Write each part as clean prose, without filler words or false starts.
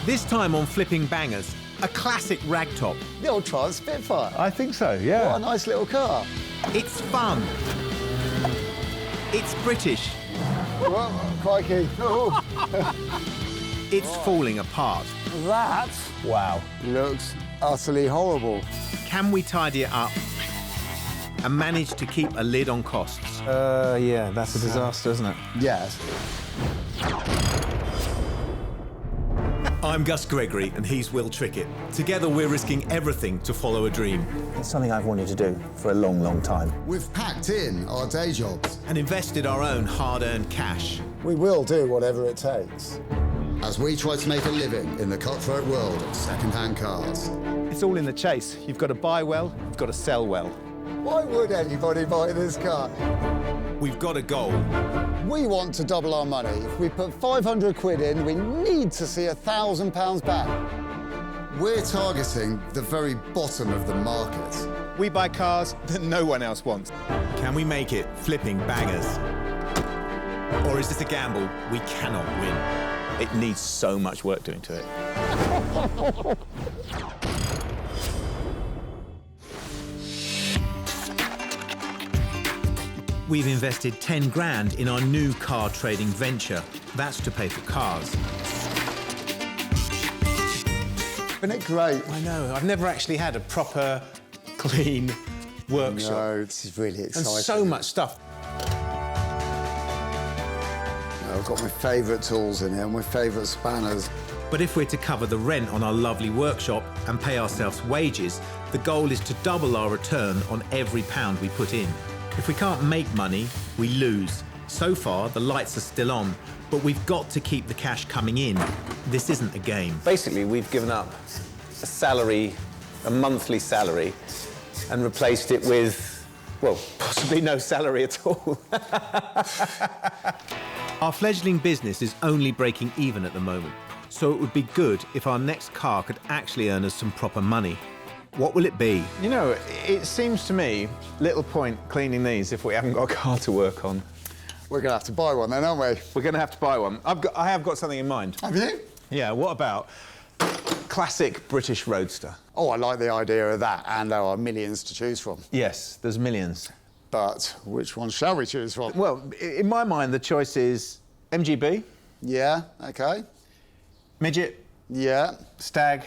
This time on Flipping Bangers, a classic ragtop. The old Triumph Spitfire. I think so, yeah. What a nice little car. It's fun. It's British. Well, crikey. Oh. It's falling apart. That Wow. looks utterly horrible. Can we tidy it up and manage to keep a lid on costs? Yeah, that's a disaster, isn't it? Yes. I'm Gus Gregory and he's Will Trickett. Together we're risking everything to follow a dream. It's something I've wanted to do for a long, long time. We've packed in our day jobs And invested our own hard-earned cash. We will do whatever it takes. as we try to make a living in the cutthroat world of second-hand cars. It's all in the chase. You've got to buy well, you've got to sell well. Why would anybody buy this car? We've got a goal. We want to double our money. If we put 500 quid in, we need to see £1,000 back. We're targeting the very bottom of the market. We buy cars that no one else wants. Can we make it flipping bangers? Or is this a gamble we cannot win? It needs so much work doing to it. We've invested 10 grand in our new car trading venture. That's to pay for cars. Isn't it great? I know. I've never actually had a proper, clean workshop. No, this is really And exciting. so much stuff. I've got my favourite tools in here, my favourite spanners. But if we're to cover the rent on our lovely workshop and pay ourselves wages, the goal is to double our return on every pound we put in. If we can't make money, we lose. So far, the lights are still on, but we've got to keep the cash coming in. This isn't a game. Basically, we've given up a salary, a monthly salary, and replaced it with, well, possibly no salary at all. Our fledgling business is only breaking even at the moment, so it would be good if our next car could actually earn us some proper money. What will it be? You know, it seems to me, little point cleaning these if we haven't got a car to work on. We're going to have to buy one then, aren't we? We're going to have to buy one. I have got something in mind. Have you? Yeah, what about classic British roadster? Oh, I like the idea of that, and there are millions to choose from. Yes, there's millions. But which one shall we choose from? Well, in my mind, the choice is MGB, Yeah, OK. Midget, Yeah, Stag,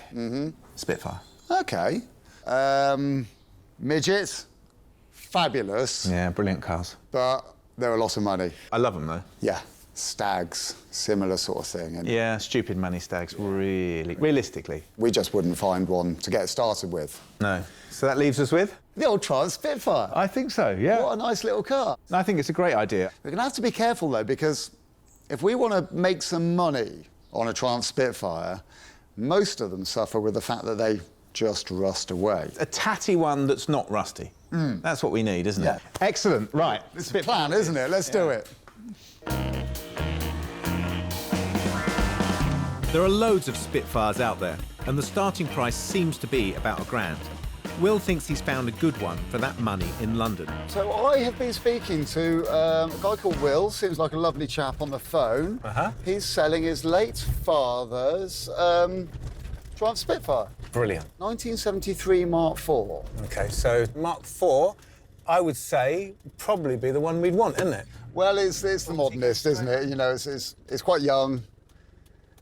Spitfire. OK. Midget, fabulous, Yeah, brilliant cars. but they're a lot of money. I love them, though. Yeah, Stags, similar sort of thing. And Yeah, stupid money Stags, really. Realistically, we just wouldn't find one to get started with. no. So that leaves us with? The old Triumph Spitfire. I think so, yeah. What a nice little car. I think it's a great idea. We're going to have to be careful, though, because if we want to make some money on a Triumph Spitfire, most of them suffer with the fact that they just rust away. A tatty one that's not rusty. That's what we need, isn't Yeah. it? Excellent. Right. It's a plan, isn't it? Let's do it. There are loads of Spitfires out there, and the starting price seems to be about £1,000. Will thinks he's found a good one for that money in London. So I have been speaking to a guy called Will, seems like a lovely chap on the phone. He's selling his late father's Triumph Spitfire, Brilliant. 1973 Mark IV. OK, so Mark IV, I would say, would probably be the one we'd want, isn't it? Well, it's the modernist, isn't it? You know, it's quite young.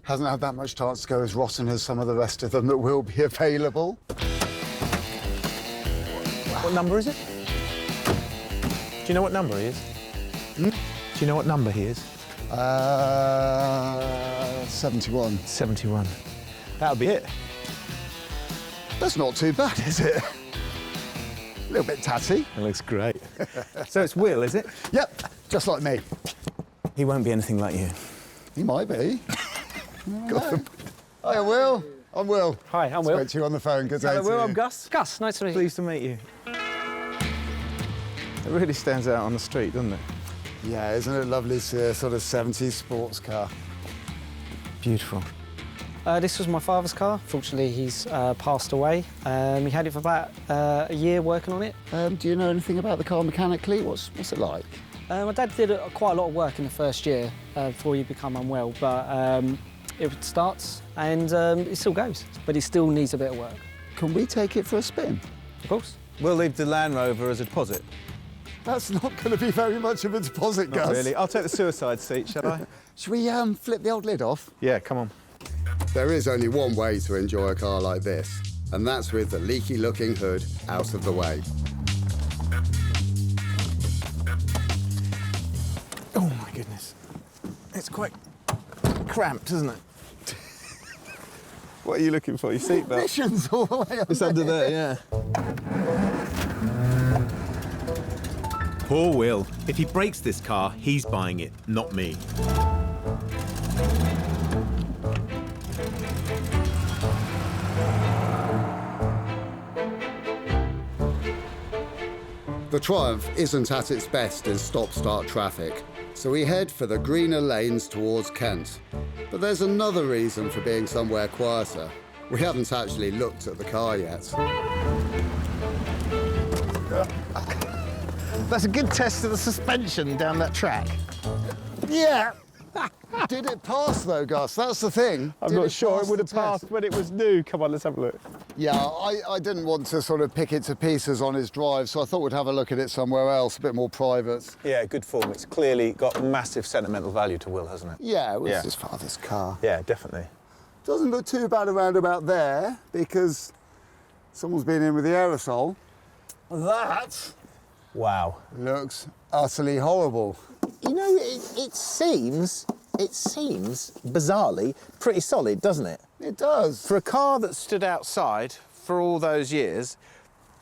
Hasn't had that much chance to go as rotten as some of the rest of them that will be available. What number is it? Do you know what number he is? Do you know what number he is? 71. 71. That'll be it. That's not too bad, is it? A little bit tatty. It looks great. So it's Will, is it? Yep, just like me. He won't be anything like you. He might be. Hi, Will. I'm Will. Hi, I'm Will. Spoke to you on the phone. Good day Hello, to Will, you. I'm Gus. Gus, nice to meet you. Pleased to meet you. It really stands out on the street, doesn't it? Yeah, isn't it lovely to see a sort of 70s sports car? Beautiful. This was my father's car. Fortunately, he's passed away. He had it for about a year working on it. Do you know anything about the car mechanically? What's it like? My dad did quite a lot of work in the first year before he became unwell, but it starts and it still goes, but it still needs a bit of work. Can we take it for a spin? Of course. We'll leave the Land Rover as a deposit. That's not going to be very much of a deposit, Gus. Not really. I'll take the suicide seat, shall I? Should we flip the old lid off? Yeah, come on. There is only one way to enjoy a car like this, and that's with the leaky-looking hood out of the way. Oh, my goodness. It's quite cramped, isn't it? What are you looking for? Your seatbelt? Missions all the way up It's under there, yeah. Poor Will. If he breaks this car, he's buying it, not me. The Triumph isn't at its best in stop-start traffic, so we head for the greener lanes towards Kent. But there's another reason for being somewhere quieter. We haven't actually looked at the car yet. That's a good test of the suspension down that track. Yeah. Did it pass though, Gus? That's the thing. I'm Did not it sure pass it would the have passed test? when it was new. Come on, let's have a look. Yeah, I didn't want to sort of pick it to pieces on his drive, so I thought we'd have a look at it somewhere else, a bit more private. Yeah, good form. It's clearly got massive sentimental value to Will, hasn't it? Yeah, it was Yeah. his father's car. Yeah, definitely. Doesn't look too bad around about there, because someone's been in with the aerosol. That Wow. looks utterly horrible. You know, it seems bizarrely pretty solid, doesn't it? It does. For a car that stood outside for all those years,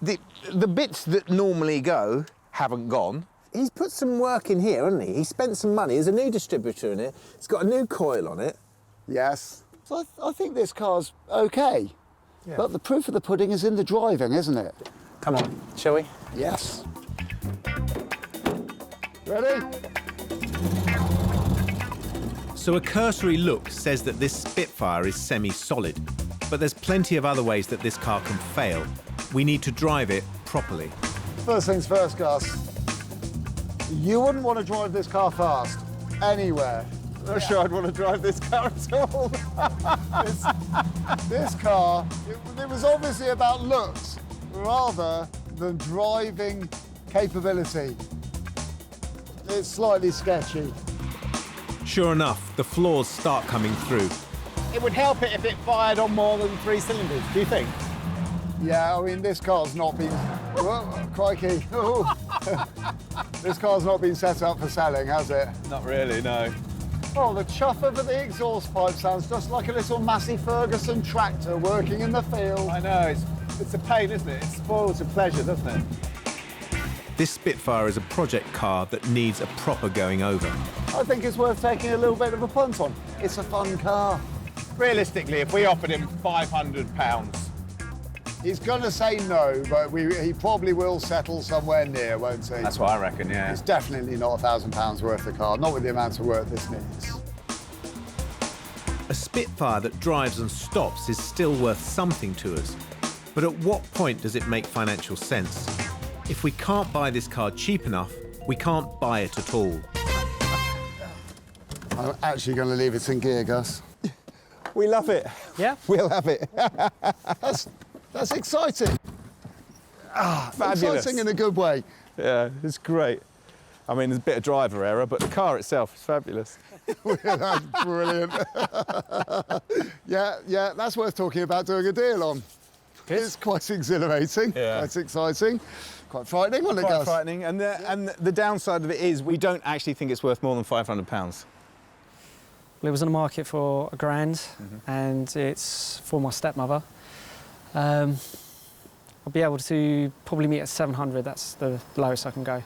the bits that normally go haven't gone. He's put some work in here, hasn't he? He spent some money. There's a new distributor in it. It's got a new coil on it. Yes. So I think this car's okay. Yeah. But the proof of the pudding is in the driving, isn't it? Come on, shall we? Yes. Ready? So a cursory look says that this Spitfire is semi-solid, but there's plenty of other ways that this car can fail. We need to drive it properly. First things first, Gus. You wouldn't want to drive this car fast, anywhere. I'm not sure I'd want to drive this car at all. This car, it was obviously about looks rather than driving capability. It's slightly sketchy. Sure enough, the flaws start coming through. It would help it if it fired on more than 3 cylinders, do you think? Yeah, I mean, this car's not been... Whoa, crikey. Ooh. This car's not been set up for selling, has it? Not really, no. Oh, the chuff over the exhaust pipe sounds just like a little Massey Ferguson tractor working in the field. I know, it's a pain, isn't it? It spoils the pleasure, doesn't it? This Spitfire is a project car that needs a proper going over. I think it's worth taking a little bit of a punt on. It's a fun car. Realistically, if we offered him £500, He's going to say no, but he probably will settle somewhere near, won't he? That's what I reckon, yeah. It's definitely not £1,000 worth of car, not with the amount of work this needs. A Spitfire that drives and stops is still worth something to us. But at what point does it make financial sense? If we can't buy this car cheap enough, we can't buy it at all. I'm actually going to leave it in gear, Gus. We love it. Yeah? We'll have it. That's exciting. Fabulous. Exciting in a good way. Yeah, it's great. I mean, there's a bit of driver error, but the car itself is fabulous. That's brilliant. yeah, that's worth talking about doing a deal on. It's quite exhilarating, Yeah. quite exciting, quite frightening, wasn't it, Quite Gus? frightening. And the downside of it is we don't actually think it's worth more than £500. Well, it was on the market for £1,000 and it's for my stepmother. I'll be able to probably meet at 700. That's the lowest I can go.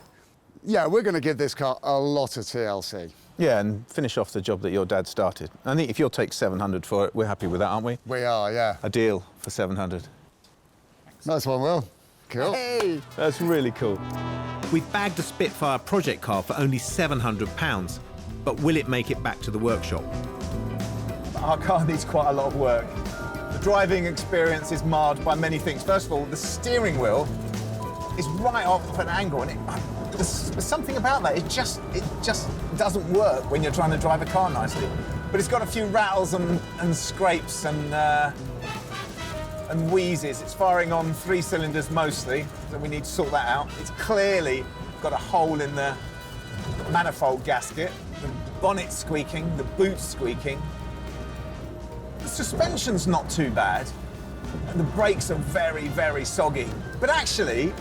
Yeah, we're going to give this car a lot of TLC. Yeah, and finish off the job that your dad started. I think if you'll take 700 for it, we're happy with that, aren't we? We are, yeah. A deal for 700. Nice one, Will. Cool. hey, That's really cool. We've bagged a Spitfire project car for only £700, but will it make it back to the workshop? our car needs quite a lot of work. The driving experience is marred by many things. First of all, the steering wheel is right off an angle, and there's something about that. It just doesn't work when you're trying to drive a car nicely. but it's got a few rattles and scrapes and wheezes. It's firing on 3 cylinders mostly, so we need to sort that out. It's clearly got a hole in the manifold gasket, the bonnet squeaking, the boots squeaking. The suspension's not too bad, and the brakes are very, very soggy. But actually,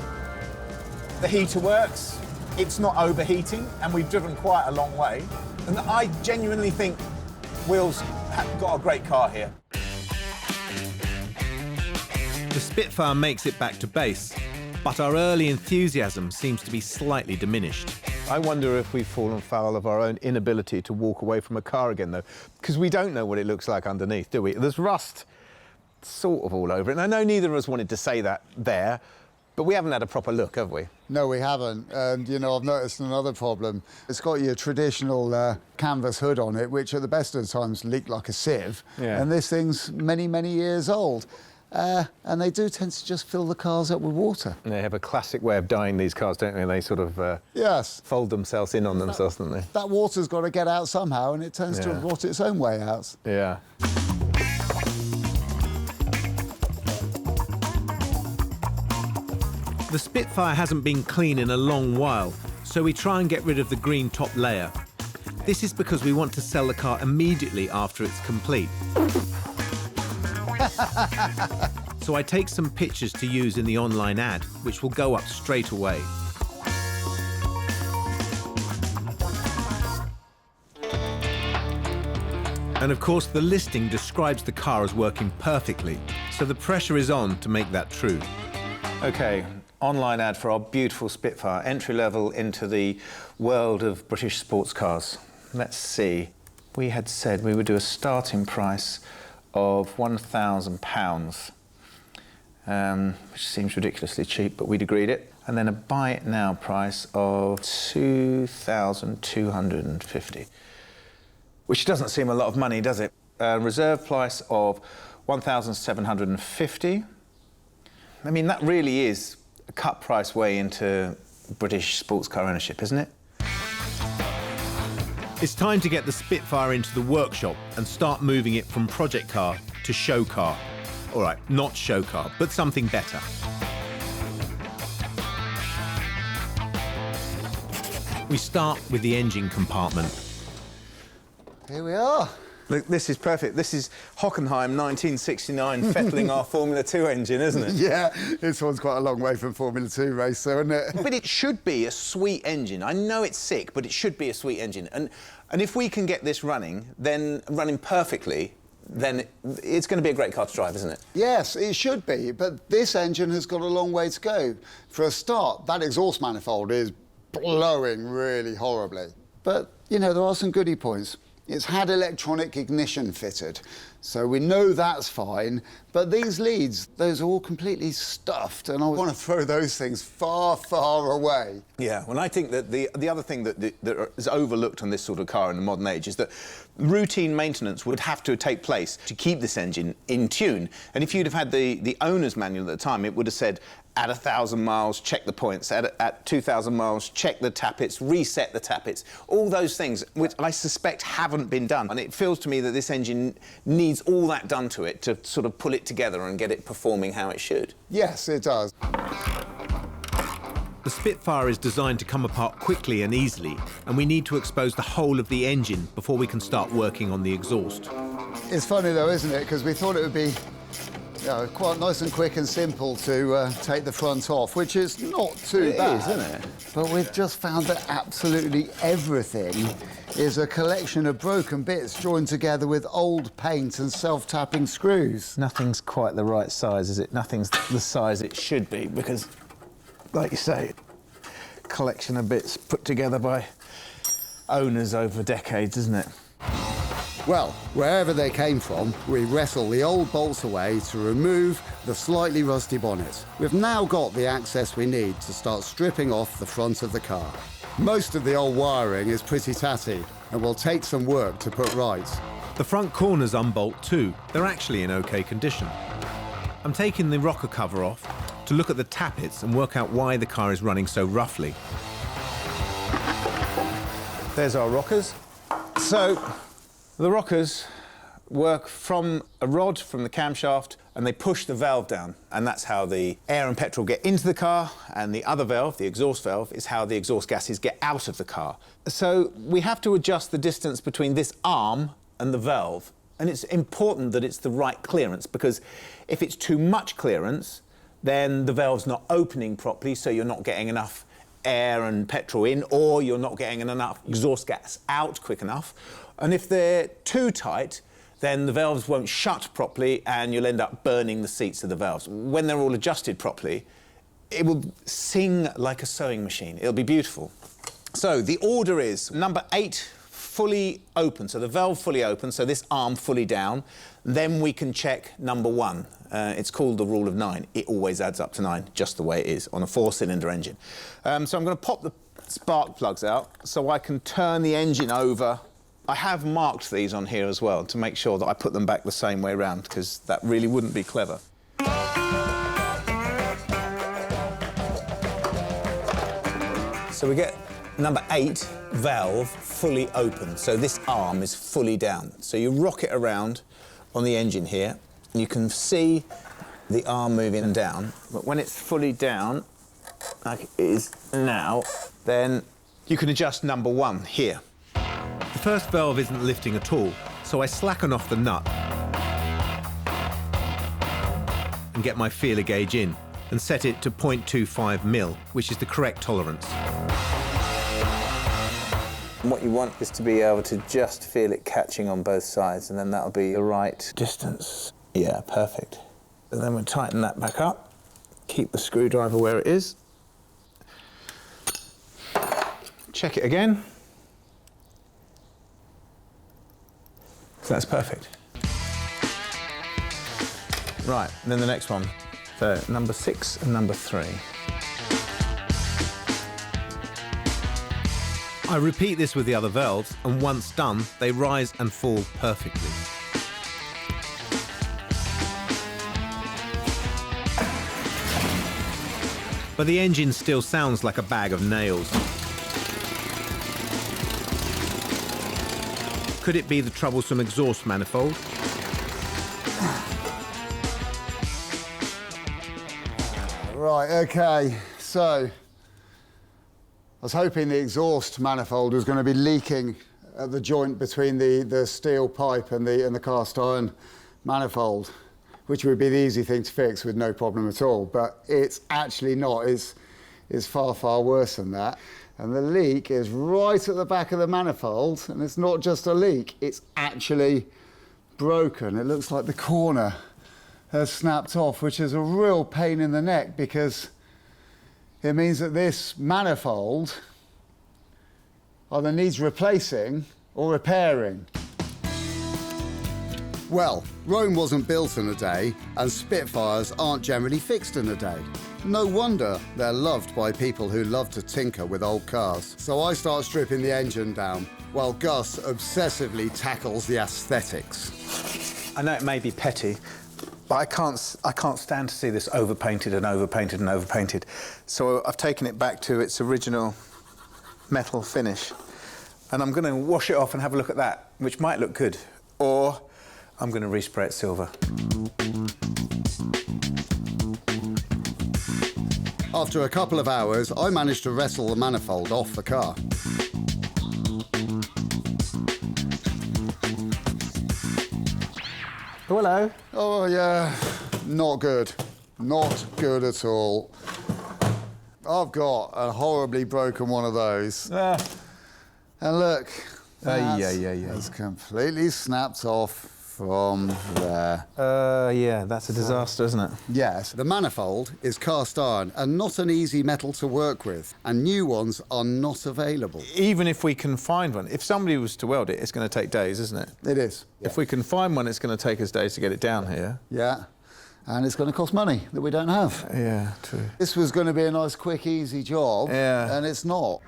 the heater works, it's not overheating, and we've driven quite a long way. And I genuinely think Will's got a great car here. The Spitfire makes it back to base, but our early enthusiasm seems to be slightly diminished. I wonder if we've fallen foul of our own inability to walk away from a car again, though, because we don't know what it looks like underneath, do we? There's rust sort of all over it, and I know neither of us wanted to say that there, but we haven't had a proper look, have we? No, we haven't. And, you know, I've noticed another problem. It's got your traditional canvas hood on it, which at the best of times leak like a sieve. Yeah. And this thing's many, many years old. And they do tend to just fill the cars up with water. They have a classic way of dyeing these cars, don't they? They sort of yes. fold themselves in on themselves, don't they? That water's got to get out somehow, and it tends to rot its own way out. Yeah. The Spitfire hasn't been clean in a long while, so we try and get rid of the green top layer. This is because we want to sell the car immediately after it's complete. So I take some pictures to use in the online ad, which will go up straight away. And of course, the listing describes the car as working perfectly, so the pressure is on to make that true. OK, online ad for our beautiful Spitfire, entry level into the world of British sports cars. Let's see. We had said we would do a starting price of £1,000, which seems ridiculously cheap, but we'd agreed it. And then a buy it now price of £2,250, which doesn't seem a lot of money, does it? Reserve price of £1,750. I mean, that really is a cut price way into British sports car ownership, isn't it? It's time to get the Spitfire into the workshop and start moving it from project car to show car. All right, not show car, but something better. We start with the engine compartment. Here we are. Look, this is perfect. This is Hockenheim 1969 fettling our Formula 2 engine, isn't it? Yeah, this one's quite a long way from Formula 2 race, though, isn't it? But it should be a sweet engine. I know it's sick, but it should be a sweet engine. And if we can get this running, then running perfectly, then it's going to be a great car to drive, isn't it? Yes, it should be, but this engine has got a long way to go. For a start, that exhaust manifold is blowing really horribly. But, you know, there are some goodie points. It's had electronic ignition fitted, so we know that's fine. But these leads, those are all completely stuffed, and I want to throw those things far, far away. Yeah, well, I think that the other thing that is overlooked on this sort of car in the modern age is that routine maintenance would have to take place to keep this engine in tune. And if you'd have had the owner's manual at the time, it would have said, at 1,000 miles, check the points. At 2,000 miles, check the tappets, reset the tappets. All those things, which I suspect haven't been done. And it feels to me that this engine needs all that done to it to sort of pull it together and get it performing how it should. Yes, it does. The Spitfire is designed to come apart quickly and easily, and we need to expose the whole of the engine before we can start working on the exhaust. It's funny, though, isn't it? Because we thought it would be quite nice and quick and simple to take the front off, which is not too bad. It is, isn't it? But we've just found that absolutely everything is a collection of broken bits joined together with old paint and self-tapping screws. Nothing's quite the right size, is it? Nothing's the size it should be, because, like you say, collection of bits put together by owners over decades, isn't it? Well, wherever they came from, we wrestle the old bolts away to remove the slightly rusty bonnet. We've now got the access we need to start stripping off the front of the car. Most of the old wiring is pretty tatty and will take some work to put right. The front corners unbolt too. They're actually in OK condition. I'm taking the rocker cover off to look at the tappets and work out why the car is running so roughly. There's our rockers. So The rockers work from a rod from the camshaft and they push the valve down, and that's how the air and petrol get into the car, and the other valve, the exhaust valve, is how the exhaust gases get out of the car. So we have to adjust the distance between this arm and the valve, and it's important that it's the right clearance, because if it's too much clearance, then the valve's not opening properly, so you're not getting enough air and petrol in, or you're not getting enough exhaust gas out quick enough. And if they're too tight, then the valves won't shut properly and you'll end up burning the seats of the valves. When they're all adjusted properly, it will sing like a sewing machine. It'll be beautiful. So the order is number 8, fully open, so the valve fully open, so this arm fully down. Then we can check number 1. It's called the rule of 9. It always adds up to 9, just the way it is on a 4-cylinder engine. So I'm going to pop the spark plugs out so I can turn the engine over. I have marked these on here as well to make sure that I put them back the same way round, because that really wouldn't be clever. So we get number 8 valve fully open, so this arm is fully down. So you rock it around on the engine here, and you can see the arm moving down, but when it's fully down, like it is now, then you can adjust number 1 here. The first valve isn't lifting at all, so I slacken off the nut and get my feeler gauge in and set it to 0.25 mil, which is the correct tolerance. And what you want is to be able to just feel it catching on both sides, and then that'll be the right distance. Yeah, perfect. And then we'll tighten that back up, keep the screwdriver where it is. Check it again. So that's perfect. Right, and then the next one. So number 6 and number 3. I repeat this with the other valves, and once done, they rise and fall perfectly. But the engine still sounds like a bag of nails. Could it be the troublesome exhaust manifold? Right, OK, so I was hoping the exhaust manifold was going to be leaking at the joint between the steel pipe and the cast iron manifold, which would be the easy thing to fix with no problem at all. But it's actually not. It's far, far worse than that. And the leak is right at the back of the manifold, and it's not just a leak, it's actually broken. It looks like the corner has snapped off, which is a real pain in the neck, because it means that this manifold either needs replacing or repairing. Well, Rome wasn't built in a day, and Spitfires aren't generally fixed in a day. No wonder they're loved by people who love to tinker with old cars. So I start stripping the engine down, while Gus obsessively tackles the aesthetics. I know it may be petty, but I can't stand to see this overpainted and overpainted and overpainted. So I've taken it back to its original metal finish, and I'm going to wash it off and have a look at that, which might look good, or I'm going to respray it silver. After a couple of hours, I managed to wrestle the manifold off the car. Hello. Oh, yeah, not good. Not good at all. I've got a horribly broken one of those. And look, it's completely snapped off from there. Yeah, that's a disaster, isn't it? Yes. The manifold is cast iron and not an easy metal to work with, and new ones are not available. Even if we can find one, if somebody was to weld it, it's going to take days, isn't it? It is. If we can find one, it's going to take us days to get it down here. Yeah. And it's going to cost money that we don't have. Yeah, true. This was going to be a nice, quick, easy job, and it's not.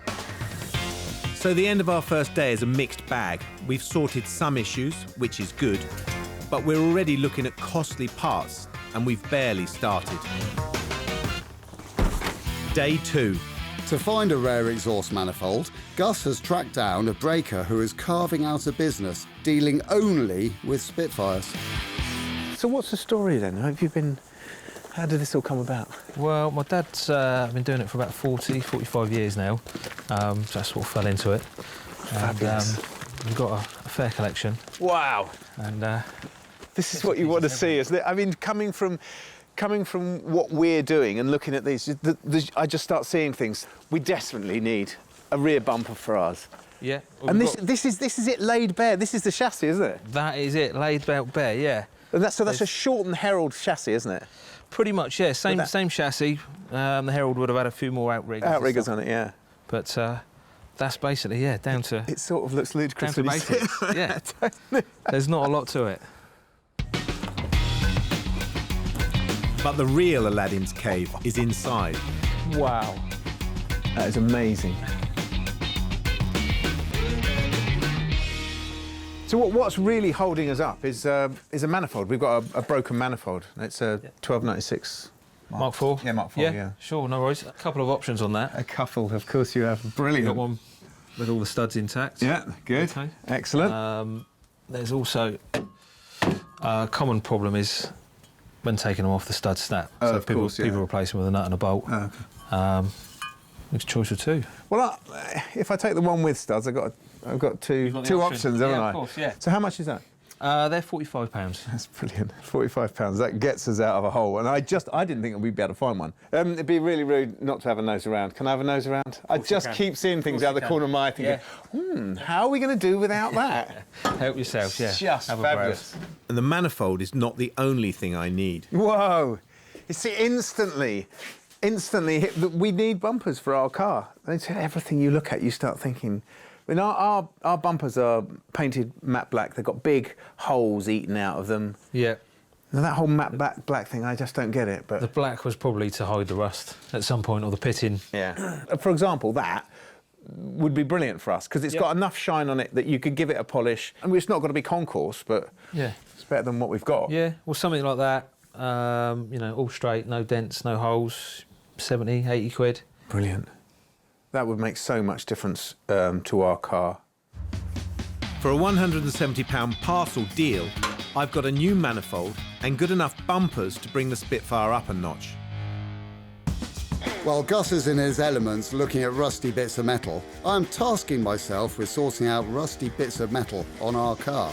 So the end of our first day is a mixed bag. We've sorted some issues, which is good, but we're already looking at costly parts, and we've barely started. Day 2. To find a rare exhaust manifold, Gus has tracked down a breaker who is carving out a business dealing only with Spitfires. So what's the story then? How did this all come about? Well, my dad's been doing it for about 45 years now, so I sort of fell into it. And we've got a fair collection. Wow. And this is what you want to see, isn't it? I mean, coming from what we're doing and looking at these, I just start seeing things. We desperately need a rear bumper for ours. yeah. Well, And this is it laid bare. This is the chassis, isn't it? that is it, laid out bare, yeah. And that's a Shorten Herald chassis, isn't it? Pretty much, yeah. Same chassis. The Herald would have had a few more outriggers. Outriggers on it, yeah. But that's basically, yeah, down to It sort of looks ludicrous. down to when you see it. basics. Yeah. There's not a lot to it. But the real Aladdin's cave is inside. Wow. That is amazing. So what's really holding us up is a manifold. We've got a broken manifold. It's a 1296 Mark IV? Yeah, Mark IV, yeah. Sure, no worries. A couple of options on that. A couple, of course you have. Brilliant. Got one with all the studs intact. Yeah, good. Okay. Excellent. There's also a common problem is when taking them off, the studs snap. So of course, yeah. people replace them with a nut and a bolt. Okay. It's a choice of two. Well, if I take the one with studs, I've got two got the two option. options, haven't Yeah, I? of course, yeah. So how much is that? They're £45. That's brilliant. £45. That gets us out of a hole. And I didn't think we'd be able to find one. It'd be really rude not to have a nose around. Can I have a nose around? I just keep seeing things out the corner of my eye thinking, how are we going to do without that? Help yourself, yeah. Just Have a fabulous. And the manifold is not the only thing I need. Whoa. You see, instantly, we need bumpers for our car. And everything you look at, you start thinking, I mean, our bumpers are painted matte black. They've got big holes eaten out of them. Yeah. Now, that whole matte black thing, I just don't get it. But The black was probably to hide the rust at some point, or the pitting. yeah. For example, that would be brilliant for us because it's got enough shine on it that you could give it a polish. I mean, it's not got to be concourse, but Yeah. it's better than what we've got. Yeah, well, something like that. All straight, no dents, no holes, 70, 80 quid. Brilliant. That would make so much difference to our car. For a £170 parcel deal, I've got a new manifold and good enough bumpers to bring the Spitfire up a notch. While Gus is in his elements looking at rusty bits of metal, I'm tasking myself with sorting out rusty bits of metal on our car.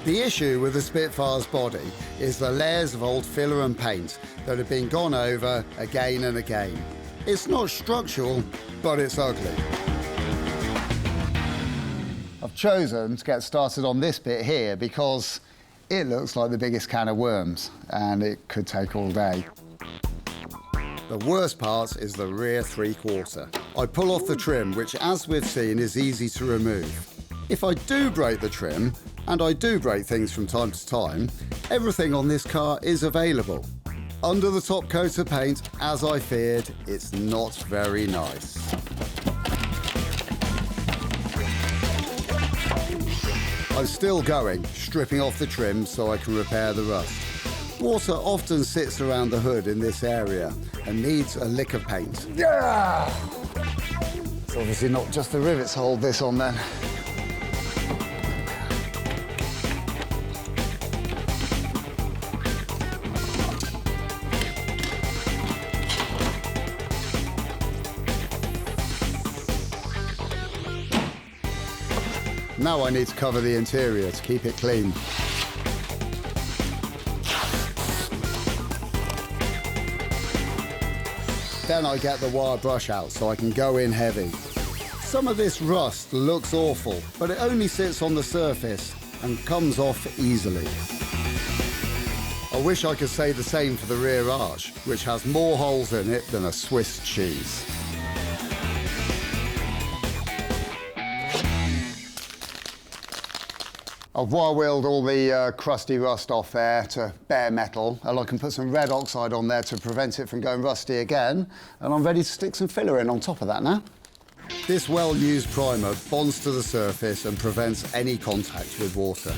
The issue with the Spitfire's body is the layers of old filler and paint that have been gone over again and again. It's not structural, but it's ugly. I've chosen to get started on this bit here because it looks like the biggest can of worms and it could take all day. The worst part is the rear three-quarter. I pull off the trim, which, as we've seen, is easy to remove. If I do break the trim, and I do break things from time to time, everything on this car is available. Under the top coat of paint, as I feared, it's not very nice. I'm still going, stripping off the trim so I can repair the rust. Water often sits around the hood in this area and needs a lick of paint. Yeah! It's obviously not just the rivets hold this on then. Now I need to cover the interior to keep it clean. Then I get the wire brush out so I can go in heavy. Some of this rust looks awful, but it only sits on the surface and comes off easily. I wish I could say the same for the rear arch, which has more holes in it than a Swiss cheese. I've wire-wheeled all the crusty rust off there to bare metal, and I can put some red oxide on there to prevent it from going rusty again, and I'm ready to stick some filler in on top of that now. This well-used primer bonds to the surface and prevents any contact with water.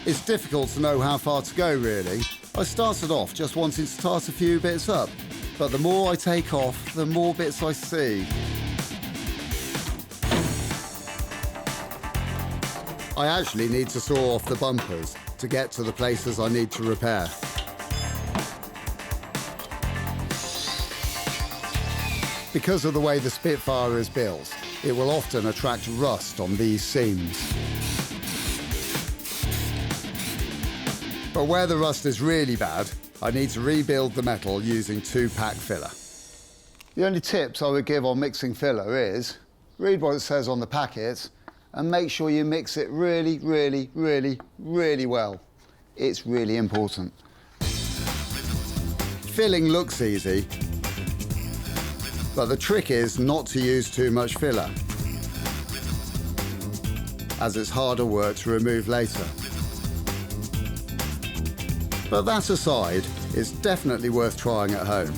It's difficult to know how far to go, really. I started off just wanting to start a few bits up, But the more I take off, the more bits I see. I actually need to saw off the bumpers to get to the places I need to repair. Because of the way the Spitfire is built, it will often attract rust on these seams. But where the rust is really bad, I need to rebuild the metal using 2-pack filler. The only tips I would give on mixing filler is read what it says on the packet and make sure you mix it really, really, really, really well. It's really important. Filling looks easy, but the trick is not to use too much filler, as it's harder work to remove later. But that aside, it's definitely worth trying at home.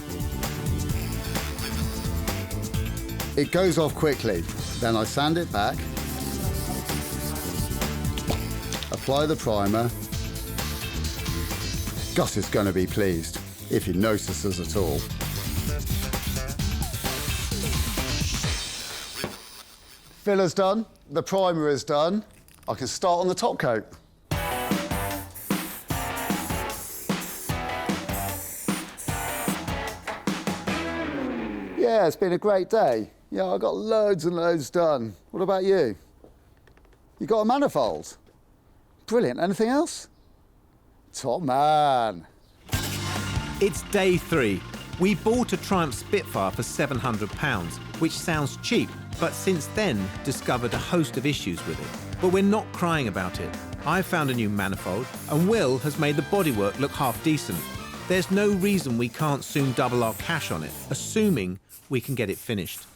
It goes off quickly, then I sand it back, apply the primer. Gus is going to be pleased, if he notices at all. Filler's done, the primer is done. I can start on the top coat. Yeah, it's been a great day. Yeah, I got loads and loads done. What about you? You got a manifold? Brilliant. Anything else? Top man. It's day 3. We bought a Triumph Spitfire for £700, which sounds cheap, but since then discovered a host of issues with it. But we're not crying about it. I've found a new manifold, and Will has made the bodywork look half decent. There's no reason we can't soon double our cash on it, assuming we can get it finished.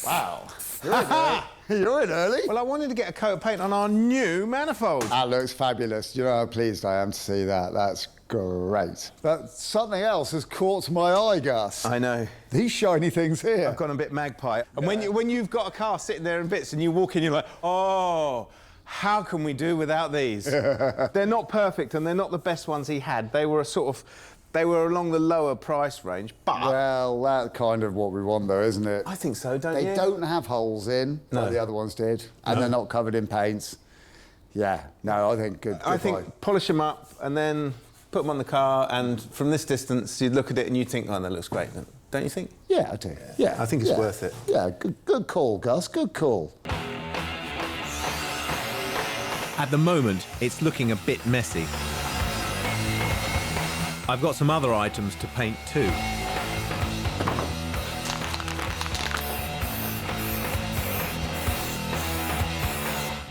Wow. You're in early. You're in early. Well, I wanted to get a coat of paint on our new manifold. That looks fabulous. You know how pleased I am to see that. That's great. But something else has caught my eye, Gus. I know. These shiny things here. I've gone a bit magpie. And when you've got a car sitting there in bits and you walk in, you're like, oh, how can we do without these? They're not perfect and they're not the best ones he had. They were they were along the lower price range, but... Well, that's kind of what we want, though, isn't it? I think so, don't you? They don't have holes in, like the other ones did, and they're not covered in paints. Yeah, no, I think good. I think polish them up and then put them on the car, and from this distance, you'd look at it and you'd think, oh, that looks great, don't you think? Yeah, I do. Yeah, I think it's worth it. Yeah, good call, Gus, good call. At the moment, it's looking a bit messy. I've got some other items to paint too.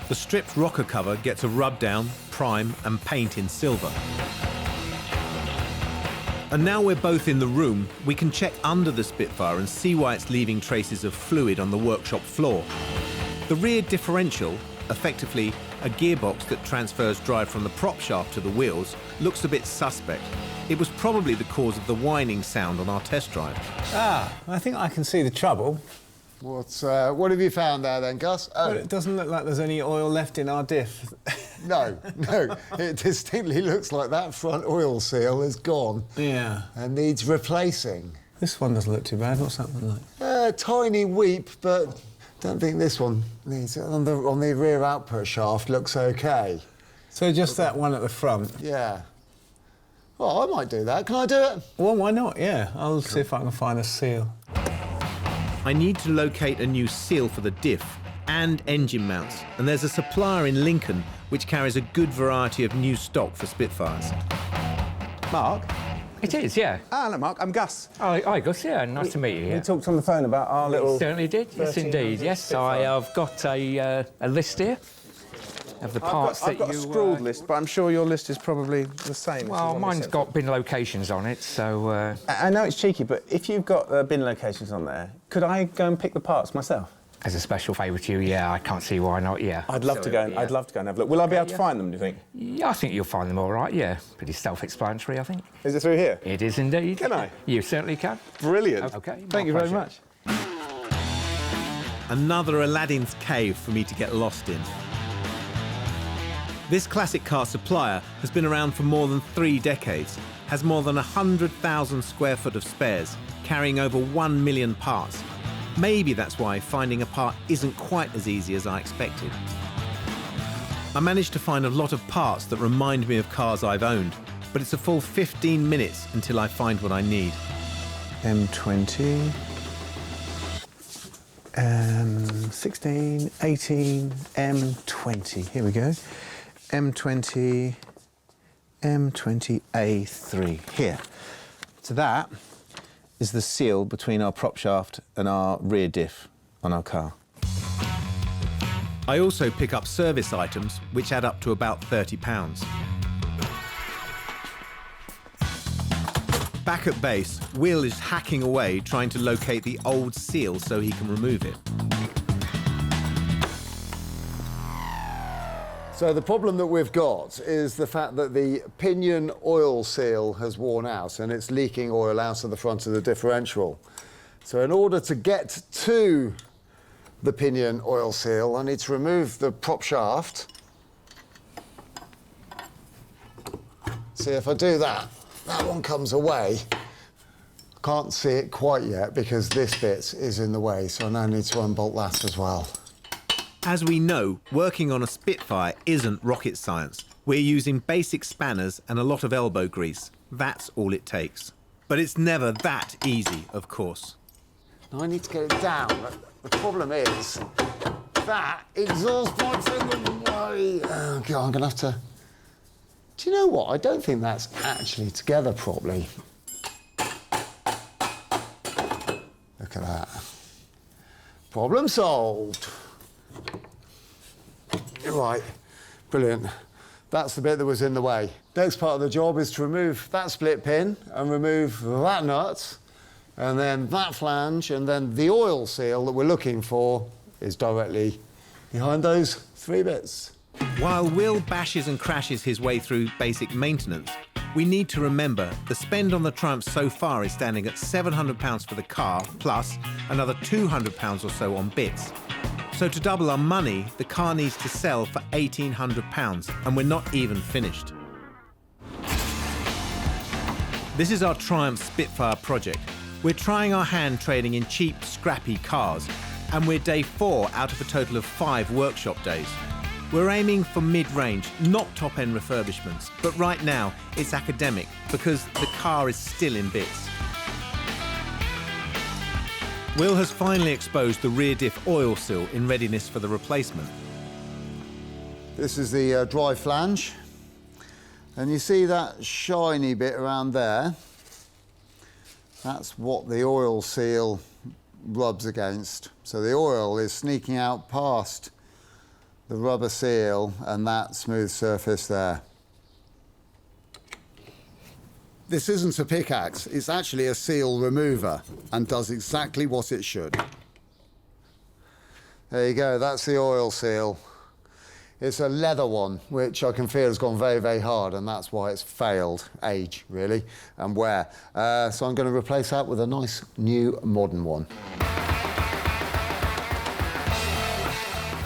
The stripped rocker cover gets a rub down, prime and paint in silver. And now we're both in the room, we can check under the Spitfire and see why it's leaving traces of fluid on the workshop floor. The rear differential, effectively a gearbox that transfers drive from the prop shaft to the wheels, looks a bit suspect. It was probably the cause of the whining sound on our test drive. Ah, I think I can see the trouble. What have you found there then, Gus? Oh. But it doesn't look like there's any oil left in our diff. No, it distinctly looks like that front oil seal is gone. Yeah. And needs replacing. This one doesn't look too bad. What's that one like? Tiny weep, but don't think this one needs it. On the rear output shaft looks okay. So just that one at the front? Yeah. Well, I might do that. Can I do it? Well, why not? Yeah, I'll see if I can find a seal. I need to locate a new seal for the diff and engine mounts, and there's a supplier in Lincoln which carries a good variety of new stock for Spitfires. Mark? It is, yeah. Ah, hello, Mark. I'm Gus. Oh, hi, Gus. Yeah, nice to meet you. We talked on the phone about our little... Certainly did. Yes, indeed. Yes, I have got a list here of the parts I've got a scrawled list, but I'm sure your list is probably the same. Well, mine's got bin locations on it, so... I know it's cheeky, but if you've got bin locations on there, could I go and pick the parts myself? As a special favour to you, yeah, I can't see why not, yeah. I'd love to go and have a look. Will I be able to find them, do you think? Yeah, I think you'll find them all right, yeah. Pretty self-explanatory, I think. Is it through here? It is indeed. Can I? You certainly can. Brilliant. OK, Thank you very much. Another Aladdin's cave for me to get lost in. This classic car supplier has been around for more than 3 decades. has more than 100,000 square foot of spares, carrying over 1 million parts. Maybe that's why finding a part isn't quite as easy as I expected. I managed to find a lot of parts that remind me of cars I've owned, but it's a full 15 minutes until I find what I need. M20, M16, 18, M20. Here we go. M20, M20A3. Here. So that is the seal between our prop shaft and our rear diff on our car. I also pick up service items, which add up to about £30. Back at base, Will is hacking away trying to locate the old seal so he can remove it. So the problem that we've got is the fact that the pinion oil seal has worn out and it's leaking oil out of the front of the differential. So in order to get to the pinion oil seal, I need to remove the prop shaft. See, if I do that, that one comes away. Can't see it quite yet because this bit is in the way, so I now need to unbolt that as well. As we know, working on a Spitfire isn't rocket science. We're using basic spanners and a lot of elbow grease. That's all it takes. But it's never that easy, of course. Now I need to get it down. The problem is that exhaust pipe's in the way. Oh, God, I'm going to have to... Do you know what? I don't think that's actually together properly. Look at that. Problem solved. You're right. Brilliant. That's the bit that was in the way. Next part of the job is to remove that split pin and remove that nut, and then that flange, and then the oil seal that we're looking for is directly behind those three bits. While Will bashes and crashes his way through basic maintenance, we need to remember the spend on the Triumph so far is standing at £700 for the car, plus another £200 or so on bits. So to double our money, the car needs to sell for £1,800, and we're not even finished. This is our Triumph Spitfire project. We're trying our hand trading in cheap, scrappy cars, and we're day 4 out of a total of 5 workshop days. We're aiming for mid-range, not top-end refurbishments, but right now it's academic because the car is still in bits. Will has finally exposed the rear diff oil seal in readiness for the replacement. This is the dry flange, and you see that shiny bit around there? That's what the oil seal rubs against. So the oil is sneaking out past the rubber seal and that smooth surface there. This isn't a pickaxe, it's actually a seal remover and does exactly what it should. There you go, that's the oil seal. It's a leather one, which I can feel has gone very, very hard, and that's why it's failed. Age, really, and wear. So I'm going to replace that with a nice, new, modern one.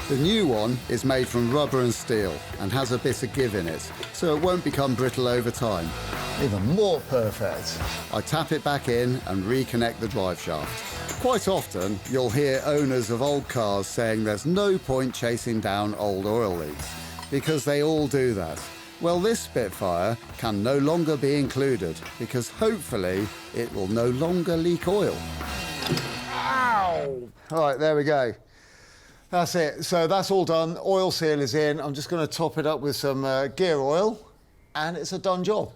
The new one is made from rubber and steel and has a bit of give in it, so it won't become brittle over time. Even more perfect. I tap it back in and reconnect the drive shaft. Quite often, you'll hear owners of old cars saying there's no point chasing down old oil leaks, because they all do that. Well, this Spitfire can no longer be included, because hopefully it will no longer leak oil. Ow! All right, there we go. That's it. So that's all done. Oil seal is in. I'm just going to top it up with some gear oil, and it's a done job.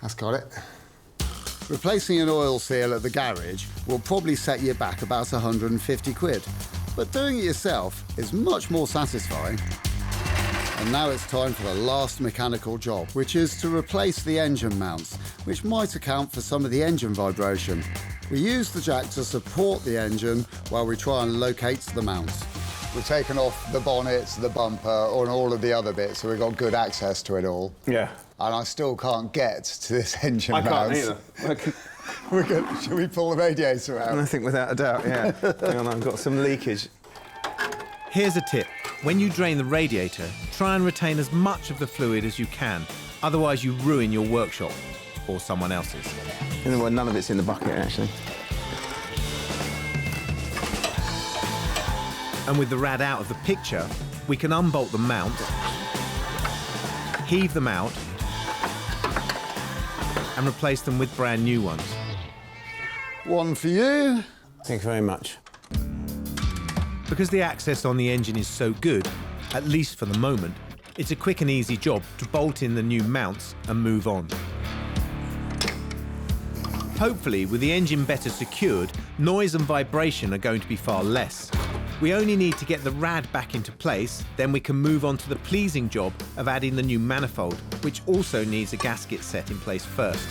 That's got it. Replacing an oil seal at the garage will probably set you back about 150 quid, but doing it yourself is much more satisfying. And now it's time for the last mechanical job, which is to replace the engine mounts, which might account for some of the engine vibration. We use the jack to support the engine while we try and locate the mounts. We've taken off the bonnets, the bumper, and all of the other bits, so we've got good access to it all. Yeah. And I still can't get to this engine I mount. can't either. We're good. Should we pull the radiator out? I think without a doubt, yeah. Hang on, I've got some leakage. Here's a tip. When you drain the radiator, try and retain as much of the fluid as you can, otherwise you ruin your workshop or someone else's. Well, none of it's in the bucket, actually. And with the rad out of the picture, we can unbolt the mount, heave them out, and replace them with brand new ones. One for you. Thank you very much. Because the access on the engine is so good, at least for the moment, it's a quick and easy job to bolt in the new mounts and move on. Hopefully, with the engine better secured, noise and vibration are going to be far less. We only need to get the rad back into place, then we can move on to the pleasing job of adding the new manifold, which also needs a gasket set in place first.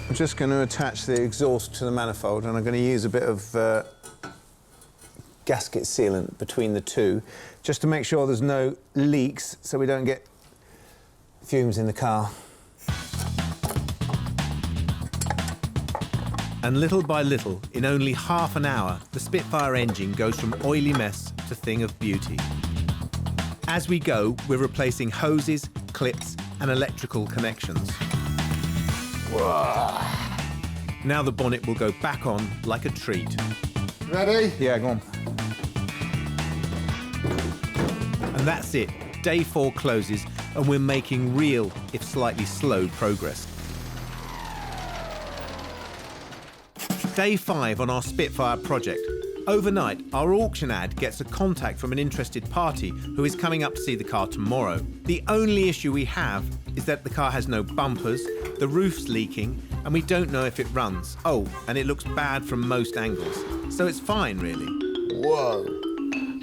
I'm just going to attach the exhaust to the manifold, and I'm going to use a bit of gasket sealant between the two, just to make sure there's no leaks, so we don't get fumes in the car. And little by little, in only half an hour, the Spitfire engine goes from oily mess to thing of beauty. As we go, we're replacing hoses, clips, and electrical connections. Whoa. Now the bonnet will go back on like a treat. Ready? Yeah, go on. And that's it. Day 4 closes, and we're making real, if slightly slow, progress. Day 5 on our Spitfire project. Overnight, our auction ad gets a contact from an interested party who is coming up to see the car tomorrow. The only issue we have is that the car has no bumpers, the roof's leaking, and we don't know if it runs. Oh, and it looks bad from most angles. So it's fine, really. Whoa.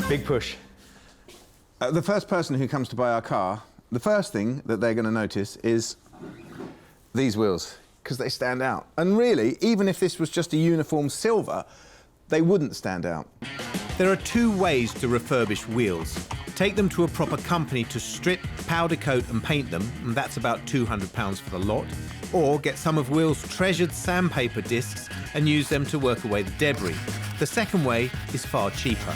Big push. The first person who comes to buy our car, the first thing that they're going to notice is these wheels, because they stand out. And really, even if this was just a uniform silver, they wouldn't stand out. There are 2 ways to refurbish wheels. Take them to a proper company to strip, powder coat and paint them, and that's about £200 for the lot. Or get some of Will's treasured sandpaper discs and use them to work away the debris. The second way is far cheaper.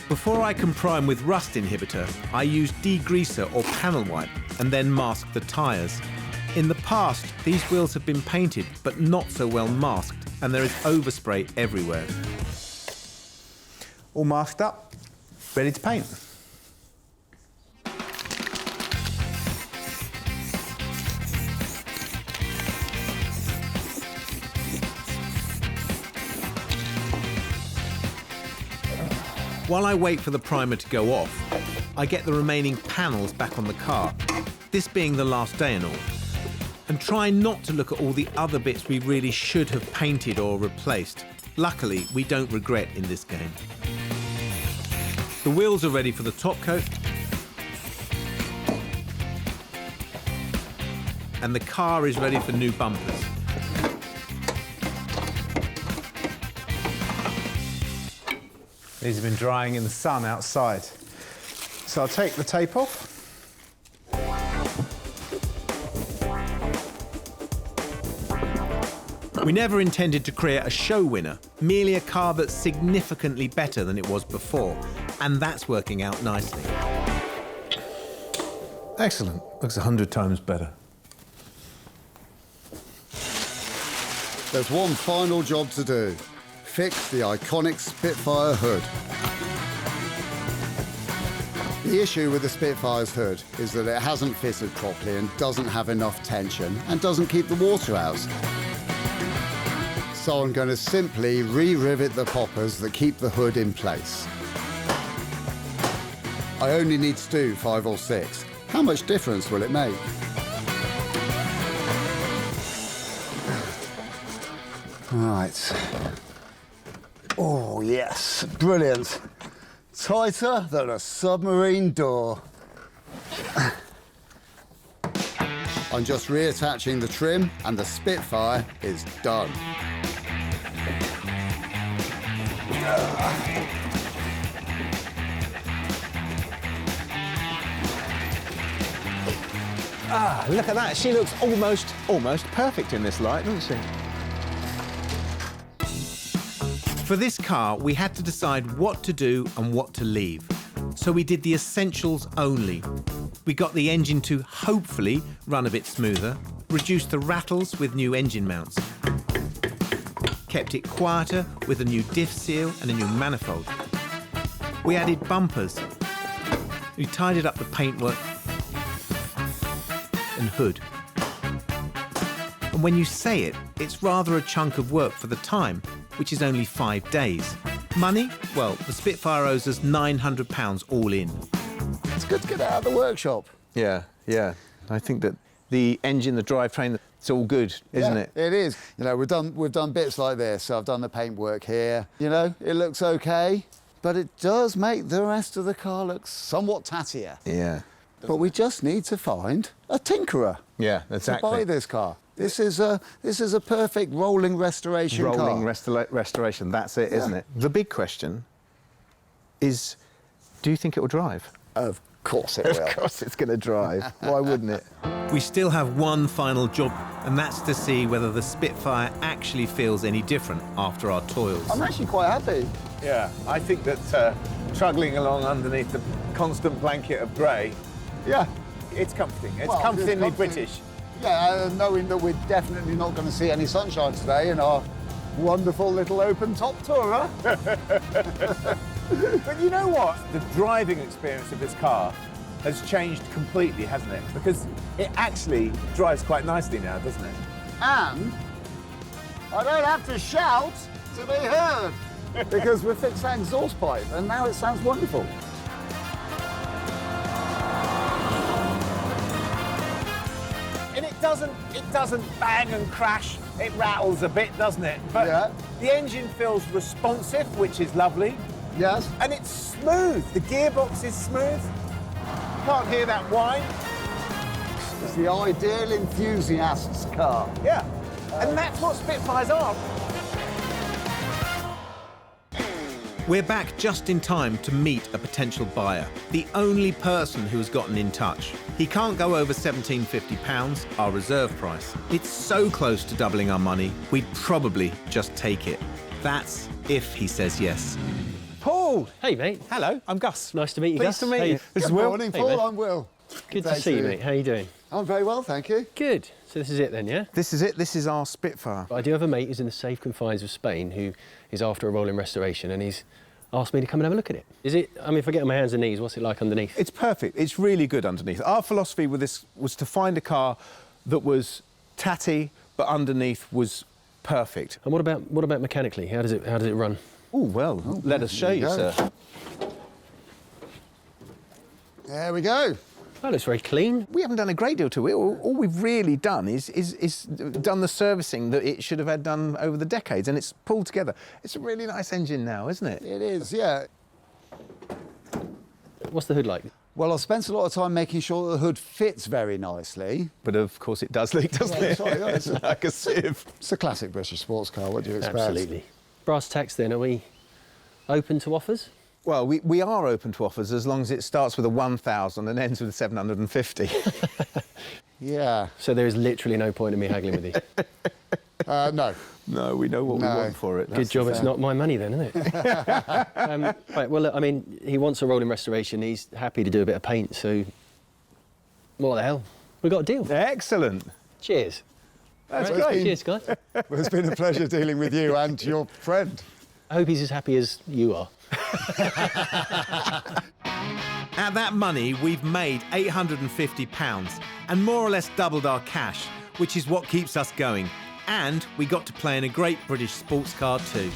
Before I can prime with rust inhibitor, I use degreaser or panel wipe and then mask the tyres. In the past, these wheels have been painted but not so well masked, and there is overspray everywhere. All masked up, ready to paint. While I wait for the primer to go off, I get the remaining panels back on the car, this being the last day and all, and try not to look at all the other bits we really should have painted or replaced. Luckily, we don't regret in this game. The wheels are ready for the top coat, and the car is ready for new bumpers. These have been drying in the sun outside. So I'll take the tape off. We never intended to create a show winner, merely a car that's significantly better than it was before, and that's working out nicely. Excellent. Looks 100 times better. There's one final job to do. Fix the iconic Spitfire hood. The issue with the Spitfire's hood is that it hasn't fitted properly and doesn't have enough tension and doesn't keep the water out. So I'm going to simply re-rivet the poppers that keep the hood in place. I only need to do 5 or 6. How much difference will it make? Right. Oh, yes. Brilliant. Tighter than a submarine door. I'm just reattaching the trim and the Spitfire is done. Ah, look at that. She looks almost perfect in this light, doesn't she? For this car, we had to decide what to do and what to leave. So we did the essentials only. We got the engine to hopefully run a bit smoother, reduced the rattles with new engine mounts, kept it quieter with a new diff seal and a new manifold. We added bumpers. We tidied up the paintwork and hood. And when you say it, it's rather a chunk of work for the time, which is only 5 days. Money? Well, the Spitfire owes us £900 all in. It's good to get it out of the workshop. Yeah, yeah. I think that the engine, the drivetrain, it's all good, isn't it? It is. You know, we've done bits like this. So I've done the paintwork here. You know, it looks okay, but it does make the rest of the car look somewhat tattier. Yeah. But we just need to find a tinkerer. Yeah, exactly. To buy this car. This is a perfect rolling restoration car. Rolling restoration, that's it, isn't it? The big question is, do you think it will drive? Of course it will. Of course it's going to drive. Why wouldn't it? We still have one final job, and that's to see whether the Spitfire actually feels any different after our toils. I'm actually quite happy. Yeah, I think that struggling along underneath the constant blanket of grey, Yeah. it's comforting. It's Well, comfortingly it's comforting. British. Yeah, knowing that we're definitely not going to see any sunshine today in our wonderful little open-top Tourer. But you know what? The driving experience of this car has changed completely, hasn't it? Because it actually drives quite nicely now, doesn't it? And I don't have to shout to be heard because we've fixed that exhaust pipe and now it sounds wonderful. And it doesn't bang and crash. It rattles a bit, doesn't it? But Yeah. the engine feels responsive, which is lovely. Yes. And it's smooth. The gearbox is smooth. Can't hear that whine. It's the ideal enthusiast's car. Yeah. And that's what Spitfires are. We're back just in time to meet a potential buyer, the only person who has gotten in touch. He can't go over £1,750, our reserve price. It's so close to doubling our money, we'd probably just take it. That's if he says yes. Paul! Hey, mate. Hello, I'm Gus. Nice to meet you, Pleased Gus. to meet Hey. you. This is Good Will. morning, Hey, Paul. mate. I'm Will. Good to Thanks see you, to mate. How you doing? I'm very well, thank you. Good. So this is it then, yeah? This is it. This is our Spitfire. I do have a mate who's in the safe confines of Spain who is after a rolling restoration, and he's asked me to come and have a look at it. Is it, I mean, if I get on my hands and knees, what's it like underneath? It's perfect. It's really good underneath. Our philosophy with this was to find a car that was tatty, but underneath was perfect. And what about mechanically? How does it run? Oh, well, let us show you, go. sir. There we go. That looks very clean. We haven't done a great deal to it. All we've really done is done the servicing that it should have had done over the decades, and it's pulled together. It's a really nice engine now, isn't it? It is, yeah. What's the hood like? Well, I've spent a lot of time making sure that the hood fits very nicely. But of course it does leak, doesn't it? Sorry, yeah, It's like a sieve. It's a classic British sports car, what do you expect? Absolutely. Brass tacks then, are we open to offers? Well, we are open to offers as long as it starts with a 1,000 and ends with a 750. Yeah. So there is literally no point in me haggling with you. No. No, we know what we No. want for it. Good job it's not my money then, isn't it? Right, well, look, I mean, he wants a rolling restoration. He's happy to do a bit of paint, so what the hell? We've got a deal. Excellent. Cheers. That's Right, great. Cheers, guys. Well, it's been a pleasure dealing with you and your friend. I hope he's as happy as you are. At that money, we've made £850 and more or less doubled our cash, which is what keeps us going. And we got to play in a great British sports car too.